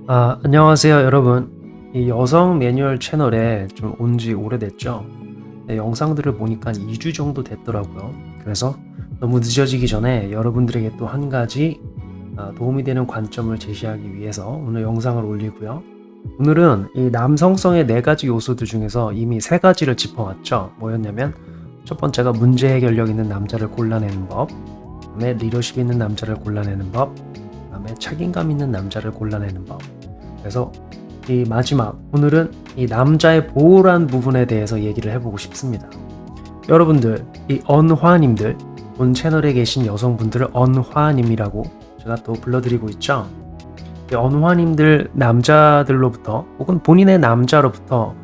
안녕하세요, 여러분. 이 여성 매뉴얼 채널에 좀 온지 오래됐죠? 네, 영상들을 보니까 2주 정도 됐더라고요. 그래서 너무 늦어지기 전에 여러분들에게 또 한 가지 도움이 되는 관점을 제시하기 위해서 오늘 영상을 올리고요. 오늘은 이 남성성의 4가지 요소들 중에서 이미 3가지를 짚어왔죠. 뭐였냐면 첫 번째가 문제 해결력 있는 남자를 골라내는 법, 그다음에 리더십 있는 남자를 골라내는 법, 그다음에 책임감 있는 남자를 골라내는 법. 그래서 이 마지막 오늘은 이 남자의 보호란 부분에 대해서 얘기를 해보고 싶습니다. 여러분들, 이 언화님들, 본 채널에 계신 여성분들을 언화님이라고 제가 또 불러드리고 있죠. 이 언화님들 남자들로부터 혹은 본인의 남자로부터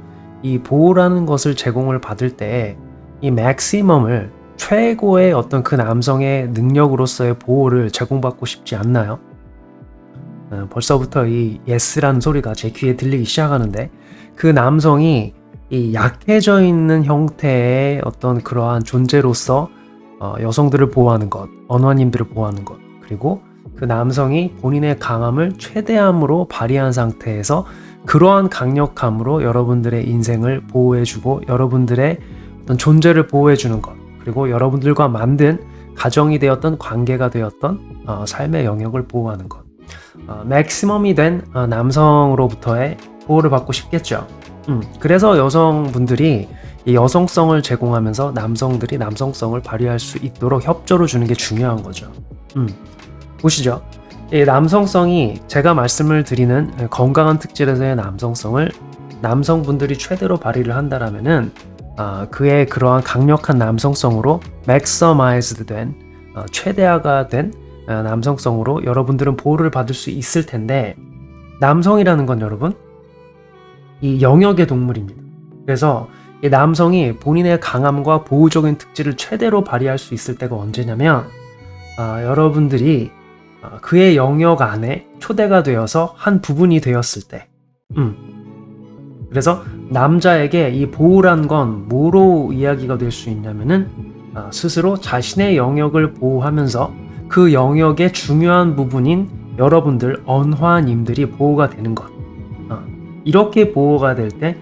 이 보호라는 것을 제공을 받을 때 이 맥시멈을 최고의 어떤 그 남성의 능력으로서의 보호를 제공받고 싶지 않나요? 벌써부터 이 yes라는 소리가 제 귀에 들리기 시작하는데 그 남성이 이 약해져 있는 형태의 어떤 그러한 존재로서 여성들을 보호하는 것, 언화님들을 보호하는 것, 그리고 그 남성이 본인의 강함을 최대함으로 발휘한 상태에서 그러한 강력함으로 여러분들의 인생을 보호해주고 여러분들의 어떤 존재를 보호해주는 것, 그리고 여러분들과 만든 가정이 되었던 관계가 되었던 삶의 영역을 보호하는 것. 맥시멈이 된 남성으로부터의 보호를 받고 싶겠죠. 그래서 여성분들이 이 여성성을 제공하면서 남성들이 남성성을 발휘할 수 있도록 협조를 주는 게 중요한 거죠. 보시죠. 이 남성성이 제가 말씀을 드리는 건강한 특질에서의 남성성을 남성분들이 최대로 발휘를 한다라면은 그의 그러한 강력한 남성성으로 maximized 된 최대화가 된 남성성으로 여러분들은 보호를 받을 수 있을 텐데 남성이라는 건 여러분 이 영역의 동물입니다. 그래서 이 남성이 본인의 강함과 보호적인 특질을 최대로 발휘할 수 있을 때가 언제냐면 여러분들이 그의 영역 안에 초대가 되어서 한 부분이 되었을 때 그래서 남자에게 이 보호란 건 뭐로 이야기가 될 수 있냐면은 스스로 자신의 영역을 보호하면서 그 영역의 중요한 부분인 여러분들 언화님들이 보호가 되는 것. 이렇게 보호가 될 때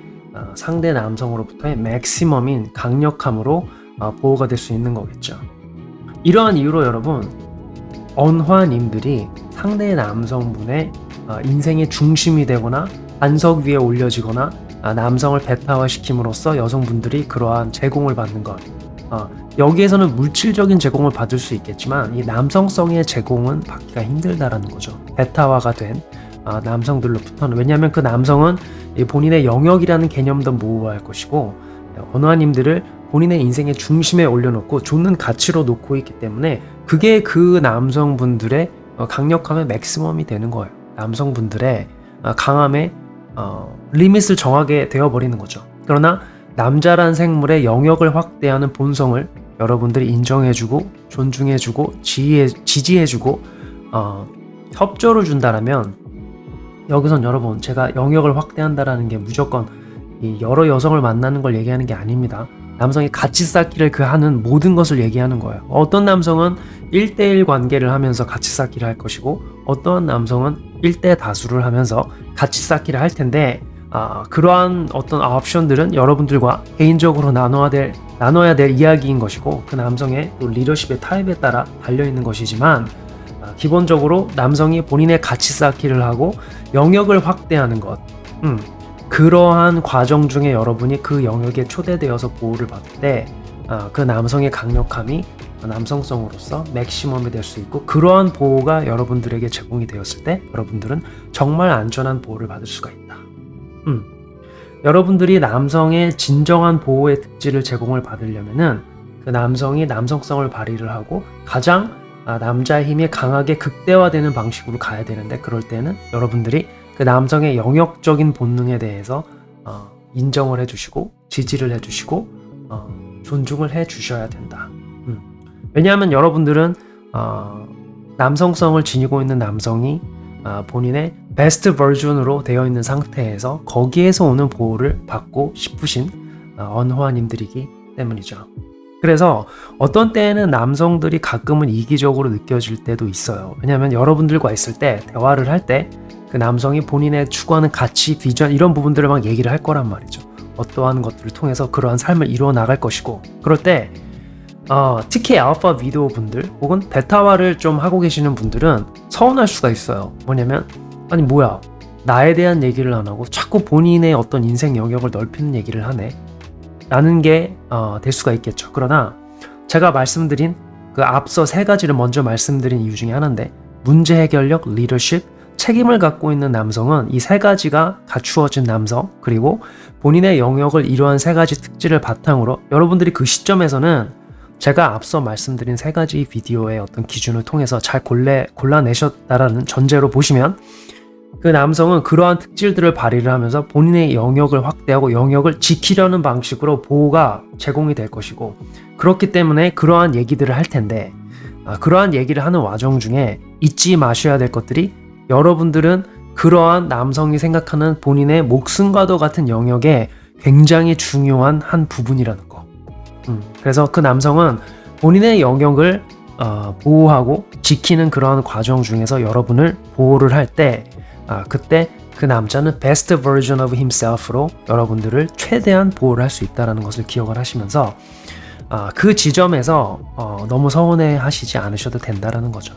상대 남성으로부터의 맥시멈인 강력함으로 보호가 될 수 있는 거겠죠. 이러한 이유로 여러분 언화님들이 상대 남성분의 인생의 중심이 되거나 반석 위에 올려지거나 남성을 배타화시킴으로써 여성분들이 그러한 제공을 받는 것. 여기에서는 물질적인 제공을 받을 수 있겠지만 이 남성성의 제공은 받기가 힘들다라는 거죠. 배타화가 된 남성들로부터는. 왜냐하면 그 남성은 본인의 영역이라는 개념도 모호할 것이고 언화님들을 본인의 인생의 중심에 올려놓고 좋는 가치로 놓고 있기 때문에 그게 그 남성분들의 강력함의 맥시멈이 되는 거예요. 남성분들의 강함의 리밋을 정하게 되어버리는 거죠. 그러나 남자란 생물의 영역을 확대하는 본성을 여러분들이 인정해주고 존중해주고 지지해주고 협조를 준다라면 여기선 여러분 제가 영역을 확대한다라는 게 무조건 이 여러 여성을 만나는 걸 얘기하는 게 아닙니다. 남성이 같이 쌓기를 그 하는 모든 것을 얘기하는 거예요. 어떤 남성은 1대1 관계를 하면서 같이 쌓기를 할 것이고 어떠한 남성은 1대 다수를 하면서 같이 쌓기를 할 텐데 그러한 어떤 옵션들은 여러분들과 개인적으로 나눠야 될 이야기인 것이고 그 남성의 또 리더십의 타입에 따라 달려있는 것이지만 기본적으로 남성이 본인의 가치 쌓기를 하고 영역을 확대하는 것 그러한 과정 중에 여러분이 그 영역에 초대되어서 보호를 받을 때 그 남성의 강력함이 남성성으로서 맥시멈이 될 수 있고 그러한 보호가 여러분들에게 제공이 되었을 때 여러분들은 정말 안전한 보호를 받을 수가 있다. 여러분들이 남성의 진정한 보호의 특질을 제공을 받으려면은 그 남성이 남성성을 발휘를 하고 가장 남자의 힘이 강하게 극대화되는 방식으로 가야 되는데 그럴 때는 여러분들이 그 남성의 영역적인 본능에 대해서 인정을 해주시고 지지를 해주시고 존중을 해주셔야 된다. 왜냐하면 여러분들은 남성성을 지니고 있는 남성이 본인의 베스트 버전으로 되어 있는 상태에서 거기에서 오는 보호를 받고 싶으신 언화님들이기 때문이죠. 그래서 어떤 때에는 남성들이 가끔은 이기적으로 느껴질 때도 있어요. 왜냐하면 여러분들과 있을 때 대화를 할 때 그 남성이 본인의 추구하는 가치, 비전 이런 부분들을 막 얘기를 할 거란 말이죠. 어떠한 것들을 통해서 그러한 삶을 이루어 나갈 것이고, 그럴 때 특히 알파 비디오 분들 혹은 베타화를 좀 하고 계시는 분들은 서운할 수가 있어요. 뭐냐면 아니 뭐야, 나에 대한 얘기를 안 하고 자꾸 본인의 어떤 인생 영역을 넓히는 얘기를 하네 라는 게 될 수가 있겠죠. 그러나 제가 말씀드린 그 앞서 세 가지를 먼저 말씀드린 이유 중에 하나인데, 문제 해결력, 리더십, 책임을 갖고 있는 남성은 이 세 가지가 갖추어진 남성, 그리고 본인의 영역을 이러한 세 가지 특질을 바탕으로 여러분들이 그 시점에서는 제가 앞서 말씀드린 세 가지 비디오의 어떤 기준을 통해서 잘 골라내셨다라는 전제로 보시면 그 남성은 그러한 특질들을 발휘를 하면서 본인의 영역을 확대하고 영역을 지키려는 방식으로 보호가 제공이 될 것이고, 그렇기 때문에 그러한 얘기들을 할 텐데, 그러한 얘기를 하는 와중 중에 잊지 마셔야 될 것들이, 여러분들은 그러한 남성이 생각하는 본인의 목숨과도 같은 영역에 굉장히 중요한 한 부분이라는 거. 그래서 그 남성은 본인의 영역을 보호하고 지키는 그러한 과정 중에서 여러분을 보호를 할 때, 그때 그 남자는 best version of himself로 여러분들을 최대한 보호를 할 수 있다는 것을 기억을 하시면서 그 지점에서 너무 서운해 하시지 않으셔도 된다는 거죠.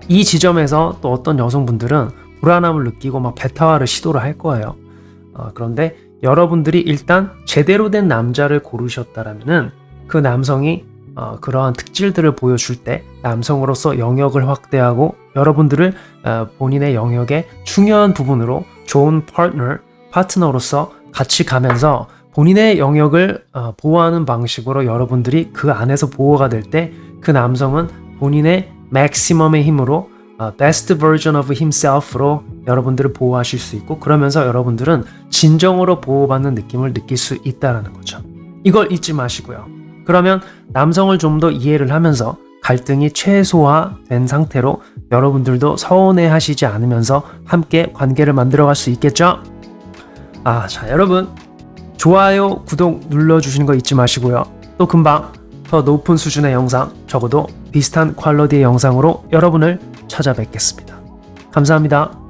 이 지점에서 또 어떤 여성분들은 불안함을 느끼고 막 베타화를 시도를 할 거예요. 그런데 여러분들이 일단 제대로 된 남자를 고르셨다라면은 그 남성이 그러한 특질들을 보여줄 때 남성으로서 영역을 확대하고 여러분들을 본인의 영역의 중요한 부분으로 좋은 파트너로서 같이 가면서 본인의 영역을 보호하는 방식으로 여러분들이 그 안에서 보호가 될 때 그 남성은 본인의 맥시멈의 힘으로 best version of himself로 여러분들을 보호하실 수 있고, 그러면서 여러분들은 진정으로 보호받는 느낌을 느낄 수 있다는 거죠. 이걸 잊지 마시고요. 그러면 남성을 좀 더 이해를 하면서 갈등이 최소화된 상태로 여러분들도 서운해 하시지 않으면서 함께 관계를 만들어갈 수 있겠죠? 자, 여러분 좋아요, 구독 눌러주시는 거 잊지 마시고요. 또 금방 더 높은 수준의 영상, 적어도 비슷한 퀄리티의 영상으로 여러분을 찾아뵙겠습니다. 감사합니다.